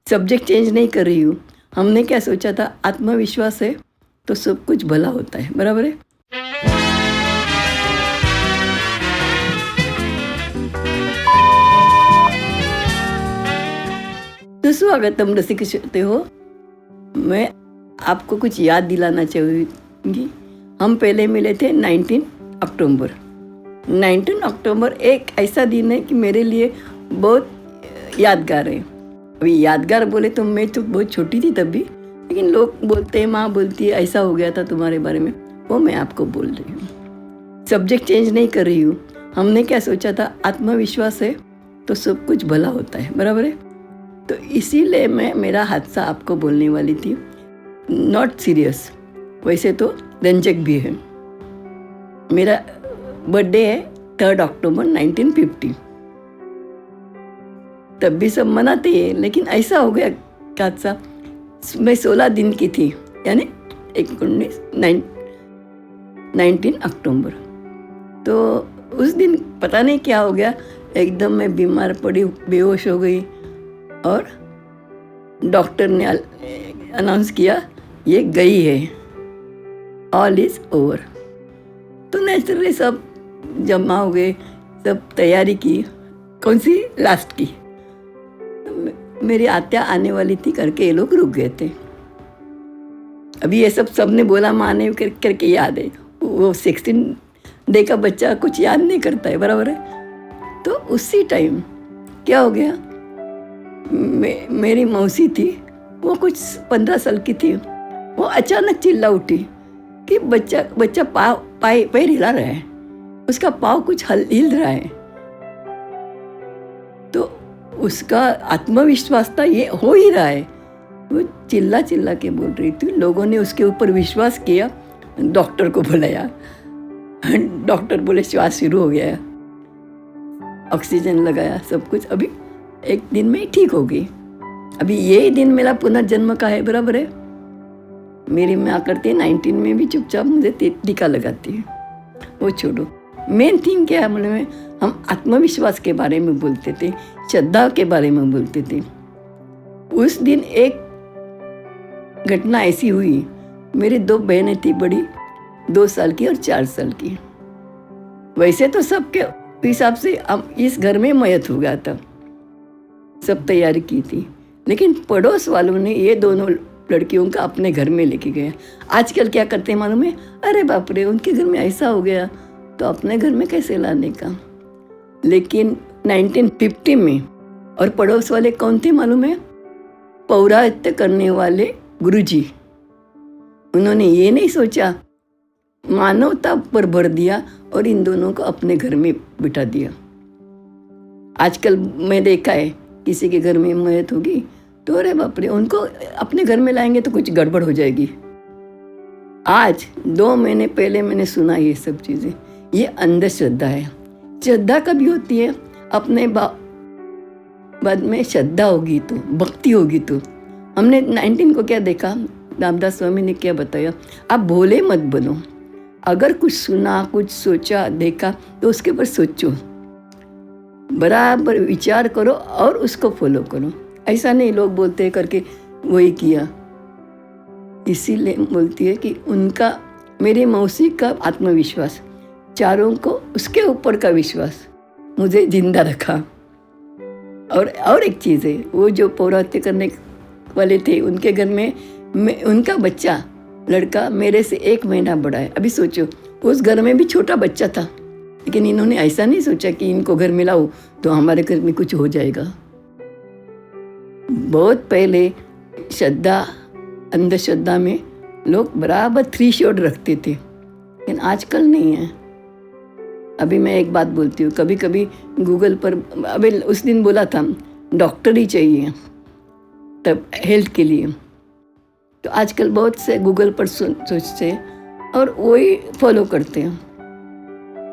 Subject change नहीं कर रही हूँ। हमने क्या सोचा था, आत्मविश्वास है तो सब कुछ भला होता है, बराबर है। सुस्वागतम रसिकते हो। मैं आपको कुछ याद दिलाना चाहूँगी। हम पहले मिले थे 19 अक्टूबर। 19 अक्टूबर एक ऐसा दिन है कि मेरे लिए बहुत यादगार है। अभी यादगार बोले तो मैं तो बहुत छोटी थी तब भी, लेकिन लोग बोलते हैं, माँ बोलती है ऐसा हो गया था तुम्हारे बारे में, वो मैं आपको बोल रही हूँ। सब्जेक्ट चेंज नहीं कर रही हूँ। हमने क्या सोचा था, आत्मविश्वास है तो सब कुछ भला होता है, बराबर है। तो इसीलिए मैं मेरा हादसा आपको बोलने वाली थी। नॉट सीरियस, वैसे तो रंजक भी है। मेरा बर्थडे है 3 अक्टूबर 1950। तब भी सब मनाते हैं, लेकिन ऐसा हो गया हादसा। मैं 16 दिन की थी, यानी 19 अक्टूबर। तो उस दिन पता नहीं क्या हो गया, एकदम मैं बीमार पड़ी, बेहोश हो गई और डॉक्टर ने अनाउंस किया ये गई है, ऑल इज ओवर। तो नेचुरली सब जमा हो गए, सब तैयारी की। कौन सी? लास्ट की। मेरी आत्या आने वाली थी करके ये लोग रुक गए थे। अभी ये सब सबने बोला, माँ ने करके याद है। वो 16 डे का बच्चा कुछ याद नहीं करता है, बराबर है। तो उसी टाइम क्या हो गया, मेरी मौसी थी, वो कुछ 15 साल की थी। वो अचानक चिल्ला उठी कि बच्चा पैर हिला रहा है, उसका पाँव कुछ हिल रहा है। तो उसका आत्मविश्वास था ये हो ही रहा है। वो चिल्ला चिल्ला के बोल रही थी। लोगों ने उसके ऊपर विश्वास किया, डॉक्टर को बुलाया। डॉक्टर बोले श्वास शुरू हो गया, ऑक्सीजन लगाया, सब कुछ। अभी एक दिन में ठीक हो गई। अभी यही दिन मेरा पुनर्जन्म का है, बराबर है। मेरी माँ करती है 19 में भी चुपचाप मुझे टीका लगाती है। वो छोड़ो, मेन थिंग क्या है, मतलब हम आत्मविश्वास के बारे में बोलते थे, श्रद्धा के बारे में बोलते थे। उस दिन एक घटना ऐसी हुई, मेरी 2 बहनें थी, बड़ी 2 साल की और 4 साल की। वैसे तो सबके हिसाब से हम इस घर में मयत हो गया था, सब तैयारी की थी, लेकिन पड़ोस वालों ने ये दोनों लड़कियों का अपने घर में लेके गए। आजकल क्या करते हैं मालूम है, अरे बाप रे उनके घर में ऐसा हो गया तो अपने घर में कैसे लाने का। लेकिन 1950 में, और पड़ोस वाले कौन थे मालूम है, पौराहित्य करने वाले गुरुजी। उन्होंने ये नहीं सोचा, मानवता पर भर दिया और इन दोनों को अपने घर में बिठा दिया। आजकल मैं देखा है, किसी के घर में मौत होगी तो अरे बाप रे उनको अपने घर में लाएंगे तो कुछ गड़बड़ हो जाएगी। आज 2 महीने पहले मैंने सुना ये सब चीज़ें। ये अंधश्रद्धा है। श्रद्धा कभी होती है, अपने बाद में श्रद्धा होगी तो, भक्ति होगी तो। हमने 19 को क्या देखा, रामदास स्वामी ने क्या बताया, आप भोले मत बनो। अगर कुछ सुना, कुछ सोचा, देखा तो उसके ऊपर सोचो, बराबर विचार करो और उसको फॉलो करो। ऐसा नहीं लोग बोलते हैं करके वही किया। इसीलिए बोलती है कि उनका, मेरी मौसी का आत्मविश्वास, चारों को उसके ऊपर का विश्वास मुझे जिंदा रखा। और एक चीज़ है, वो जो पौराहित्य करने वाले थे उनके घर में उनका बच्चा लड़का मेरे से 1 महीना बड़ा है। अभी सोचो, उस घर में भी छोटा बच्चा था, लेकिन इन्होंने ऐसा नहीं सोचा कि इनको घर में लाओ तो हमारे घर में कुछ हो जाएगा। बहुत पहले श्रद्धा, अंधश्रद्धा में लोग बराबर 3 शॉट रखते थे, लेकिन आजकल नहीं है। अभी मैं एक बात बोलती हूँ, कभी कभी गूगल पर, अभी उस दिन बोला था डॉक्टर ही चाहिए तब हेल्थ के लिए, तो आजकल बहुत से गूगल पर सोचते हैं और वही फॉलो करते हैं।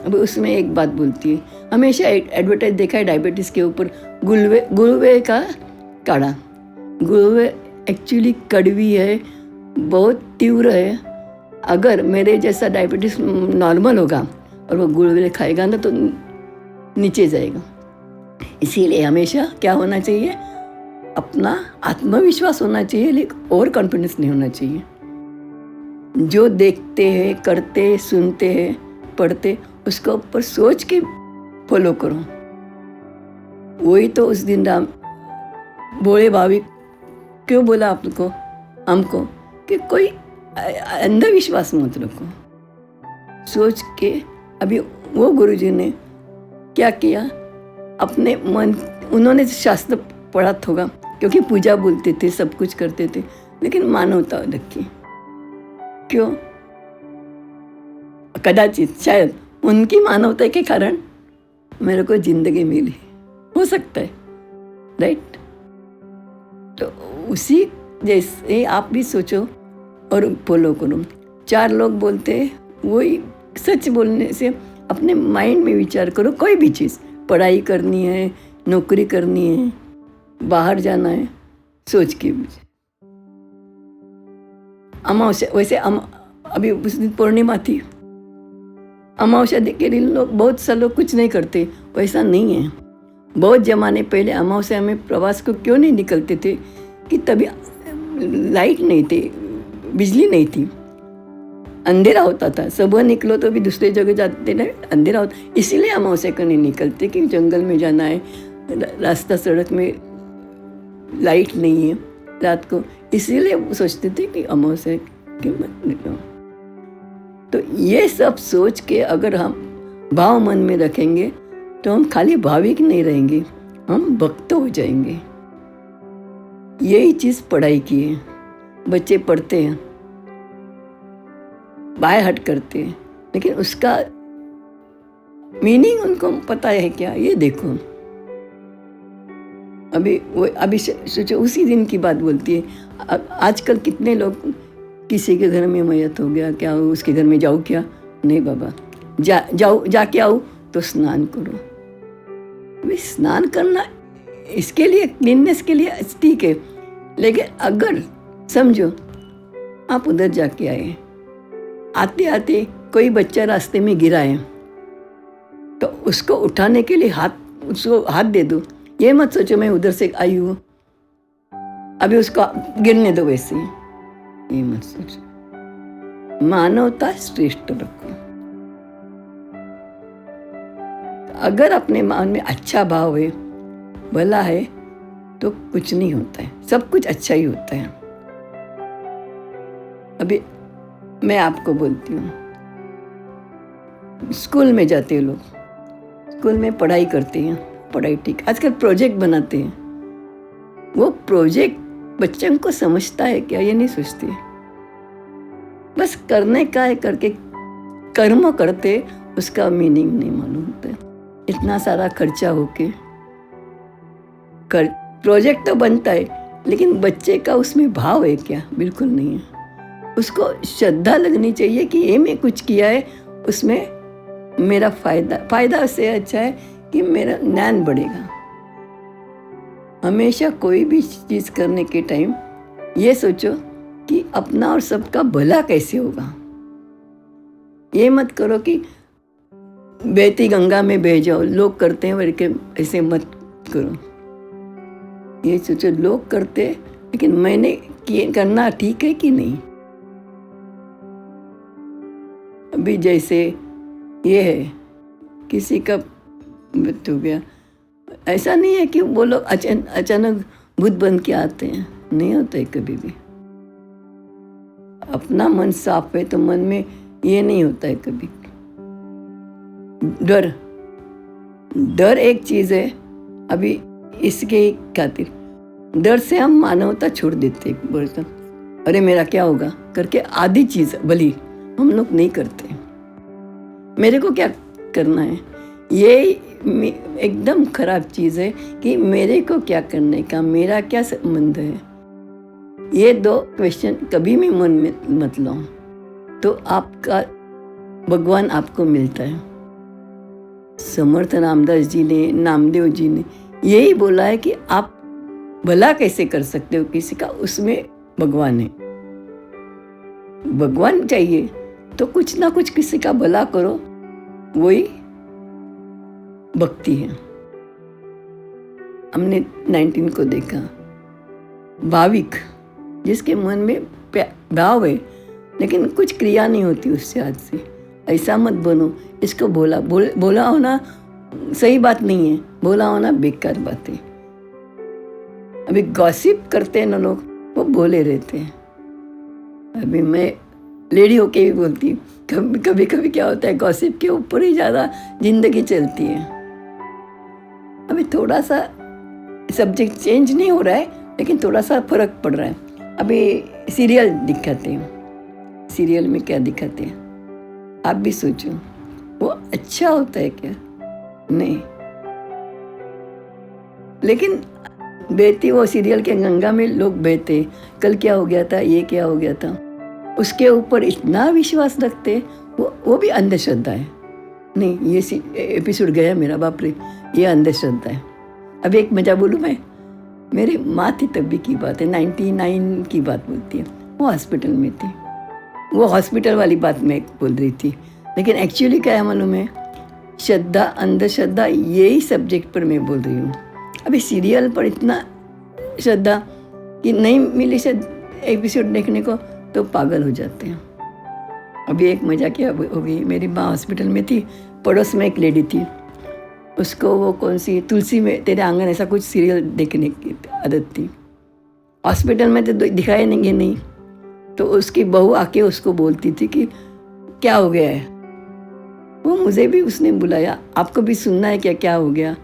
अभी उसमें एक बात बोलती है, हमेशा एडवर्टाइज देखा है डायबिटीज़ के ऊपर, गुलवे का काढ़ा। गुलवे एक्चुअली कड़वी है, बहुत तीव्र है। अगर मेरे जैसा डायबिटीज़ नॉर्मल होगा और वो गुलवे खाएगा ना तो नीचे जाएगा। इसीलिए हमेशा क्या होना चाहिए, अपना आत्मविश्वास होना चाहिए, लेकिन ओवर कॉन्फिडेंस नहीं होना चाहिए। जो देखते हैं, करते हैं, सुनते हैं, पढ़ते, उसका ऊपर सोच के फॉलो करो। वही तो उस दिन राम भोले भाभी क्यों बोला आपको, हमको, कि कोई अंधविश्वास मत रखो, सोच के। अभी वो गुरुजी ने क्या किया, अपने मन, उन्होंने शास्त्र पढ़ा होगा क्योंकि पूजा बोलते थे, सब कुछ करते थे, लेकिन मानवता रखी। क्यों? कदाचित शायद उनकी मानवता के कारण मेरे को जिंदगी मिली, हो सकता है, राइट? तो उसी जैसे आप भी सोचो और फॉलो करो। 4 लोग बोलते हैं, वही सच बोलने से अपने माइंड में विचार करो। कोई भी चीज़, पढ़ाई करनी है, नौकरी करनी है, बाहर जाना है, सोच के। अमावस्या, वैसे अभी उस दिन पूर्णिमा थी, अमावस्या के दिन लोग, बहुत से लोग कुछ नहीं करते, वैसा नहीं है। बहुत ज़माने पहले अमावस्या में प्रवास को क्यों नहीं निकलते थे कि तभी लाइट नहीं थी, बिजली नहीं थी, अंधेरा होता था। सुबह निकलो तो भी दूसरे जगह जाते ना, अंधेरा होता, इसीलिए अमावस्या को नहीं निकलते कि जंगल में जाना है, रास्ता सड़क में लाइट नहीं है रात को, इसीलिए सोचते थे कि अमावस्या के मत निकलो। तो ये सब सोच के अगर हम भाव मन में रखेंगे तो हम खाली भाविक नहीं रहेंगे, हम भक्त हो जाएंगे। यही चीज़ पढ़ाई की है। बच्चे पढ़ते हैं, बाय हट करते हैं, लेकिन उसका मीनिंग उनको पता है क्या, ये देखो। अभी सोचो, उसी दिन की बात बोलती है। आजकल कितने लोग, किसी के घर में मैयत हो गया, क्या उसके घर में जाऊँ क्या? नहीं बाबा, जाके आओ तो स्नान करो। भाई स्नान करना इसके लिए, क्लीननेस के लिए ठीक है, लेकिन अगर समझो आप उधर जाके आए, आते आते कोई बच्चा रास्ते में गिरा है, तो उसको उठाने के लिए उसको हाथ दे दो। ये मत सोचो मैं उधर से आई हूँ, अभी उसको गिरने दो, वैसे ये मत सोचो। मानवता श्रेष्ठ रखो। अगर अपने मन में अच्छा भाव है, भला है, तो कुछ नहीं होता है, सब कुछ अच्छा ही होता है। अभी मैं आपको बोलती हूँ, स्कूल में जाते हैं लोग, स्कूल में पढ़ाई करते हैं, पढ़ाई ठीक, आजकल प्रोजेक्ट बनाते हैं। वो प्रोजेक्ट बच्चों को समझता है क्या, ये नहीं सोचते, बस करने का है, करके कर्म करते, उसका मीनिंग नहीं मालूम होता। इतना सारा खर्चा होके प्रोजेक्ट तो बनता है, लेकिन बच्चे का उसमें भाव है क्या? बिल्कुल नहीं है। उसको श्रद्धा लगनी चाहिए कि ये मैं कुछ किया है, उसमें मेरा फायदा से अच्छा है कि मेरा ज्ञान बढ़ेगा। हमेशा कोई भी चीज़ करने के टाइम ये सोचो कि अपना और सबका भला कैसे होगा। ये मत करो कि बहती गंगा में बह जाओ, लोग करते हैं वैसे, ऐसे मत करो। ये सोचो लोग करते, लेकिन मैंने करना ठीक है कि नहीं। अभी जैसे ये है, किसी का मृत्यु हो गया, ऐसा नहीं है कि वो लोग अचानक भूत बन के आते हैं, नहीं होता है कभी भी। अपना मन साफ है तो मन में ये नहीं होता है कभी। डर एक चीज़ है। अभी इसके खातिर डर से हम मानवता छोड़ देते हैं, बोलते अरे मेरा क्या होगा करके, आधी चीज़ भली हम लोग नहीं करते। मेरे को क्या करना है, ये एकदम खराब चीज़ है कि मेरे को क्या करने का, मेरा क्या संबंध है। ये 2 क्वेश्चन कभी भी मन में मत लो, तो आपका भगवान आपको मिलता है। समर्थ रामदास जी ने, नामदेव जी ने यही बोला है कि आप भला कैसे कर सकते हो किसी का, उसमें भगवान है। भगवान चाहिए तो कुछ ना कुछ किसी का भला करो, वही भक्ति है। हमने 19 को देखा, भाविक, जिसके मन में भाव है लेकिन कुछ क्रिया नहीं होती उससे हाथ से, ऐसा मत बनो। इसको बोला होना सही बात नहीं है, बोला होना बेकार बात है। अभी गॉसिप करते हैं ना लोग, वो बोले रहते हैं। अभी मैं लेडी होके भी बोलती हूँ, कभी कभी क्या होता है, गॉसिप के ऊपर ही ज़्यादा जिंदगी चलती है। अभी थोड़ा सा सब्जेक्ट चेंज नहीं हो रहा है, लेकिन थोड़ा सा फर्क पड़ रहा है। अभी सीरियल दिखाते हैं, सीरियल में क्या दिखाते हैं आप भी सोचो, वो अच्छा होता है क्या? नहीं। लेकिन बहती वो सीरियल के गंगा में लोग बहते, कल क्या हो गया था, ये क्या हो गया था, उसके ऊपर इतना विश्वास रखते, वो भी अंधश्रद्धा है। नहीं, ये एपिसोड गया मेरा, बाप रे, ये अंधश्रद्धा है। अब एक मजा बोलूँ मैं, मेरी माँ थी तभी की बात है, 99 की बात बोलती है, वो हॉस्पिटल में थी। वो हॉस्पिटल वाली बात मैं बोल रही थी, लेकिन एक्चुअली क्या है मालूम है, श्रद्धा अंधश्रद्धा यही सब्जेक्ट पर मैं बोल रही हूँ। अभी सीरियल पर इतना श्रद्धा कि नहीं मिली से एपिसोड देखने को तो पागल हो जाते हैं। अभी एक मजा क्या हो गई, मेरी माँ हॉस्पिटल में थी, पड़ोस में एक लेडी थी, उसको वो कौन सी तुलसी में तेरे आंगन ऐसा कुछ सीरियल देखने की आदत थी। हॉस्पिटल में तो दिखाए नहीं, तो उसकी बहू आके उसको बोलती थी कि क्या हो गया है। वो मुझे भी उसने बुलाया, आपको भी सुनना है क्या, क्या हो गया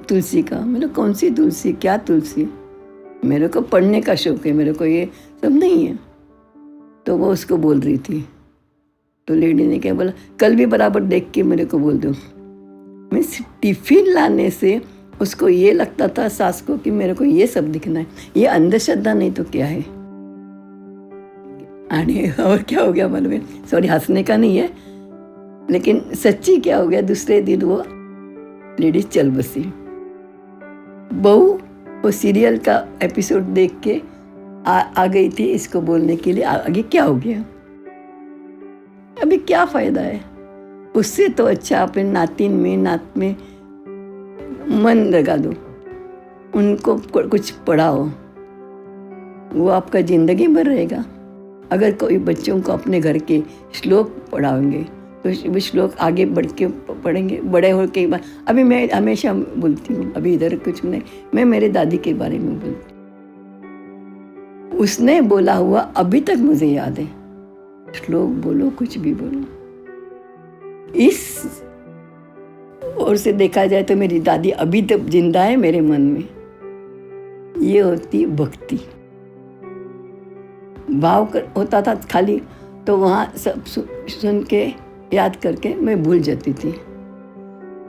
तुलसी का? मैंने कौन सी तुलसी, क्या तुलसी? मेरे को पढ़ने का शौक है, मेरे को ये सब नहीं है। तो वो उसको बोल रही थी, तो लेडी ने क्या बोला, कल भी बराबर देख के मेरे को बोल दो। मैं टिफिन लाने से उसको ये लगता था सास को कि मेरे को ये सब दिखना है, ये अंधश्रद्धा नहीं तो क्या है। और क्या हो गया मालूम है, सॉरी हंसने का नहीं है, लेकिन सच्ची क्या हो गया, दूसरे दिन वो लेडीज चल बसी। बहू वो सीरियल का एपिसोड देख के आ गई थी इसको बोलने के लिए, आगे क्या हो गया। अभी क्या फायदा है, उससे तो अच्छा अपने नातिन में नात में मन लगा दो, उनको कुछ पढ़ाओ, वो आपका जिंदगी भर रहेगा। अगर कोई बच्चों को अपने घर के श्लोक पढ़ाओगे तो वो श्लोक आगे बढ़ के पढ़ेंगे, बड़े हो के बाद। अभी मैं हमेशा बोलती हूँ, अभी इधर कुछ नहीं, मैं मेरे दादी के बारे में बोलती हूँ, उसने बोला हुआ अभी तक मुझे याद है। श्लोक बोलो, कुछ भी बोलो। इस ओर से देखा जाए तो मेरी दादी अभी तक जिंदा है मेरे मन में। ये होती भक्ति। भाव होता था खाली, तो वहाँ सब सुन के याद करके मैं भूल जाती थी।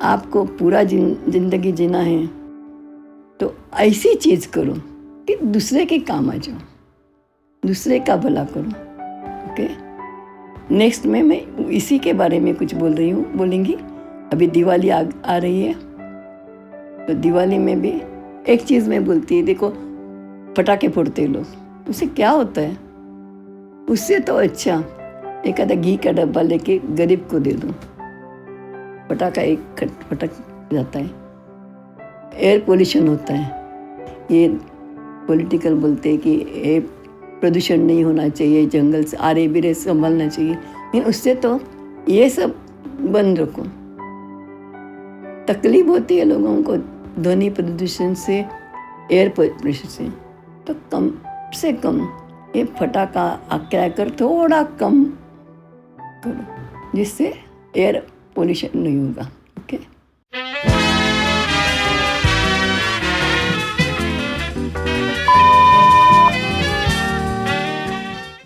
आपको पूरा जिंदगी जीना है तो ऐसी चीज़ करो कि दूसरे के काम आ जाओ, दूसरे का भला करो। ओके, नेक्स्ट में मैं इसी के बारे में कुछ बोलेंगी। अभी दिवाली आ रही है, तो दिवाली में भी एक चीज़ मैं बोलती है, देखो पटाखे फोड़ते लोग, उससे क्या होता है? उससे तो अच्छा एक आधा घी का डब्बा लेके गरीब को दे दो, पटाखा एक फटक जाता है। एयर पोल्यूशन होता है, ये पॉलिटिकल बोलते हैं कि एयर प्रदूषण नहीं होना चाहिए, जंगल से आरे बिरे संभालना चाहिए, लेकिन उससे तो ये सब बंद रखो। तकलीफ होती है लोगों को ध्वनि प्रदूषण से, एयर पोल्यूशन से, तो कम से कम ये फटाका क्रैकर थोड़ा कम करो, जिससे एयर पोल्यूशन नहीं होगा।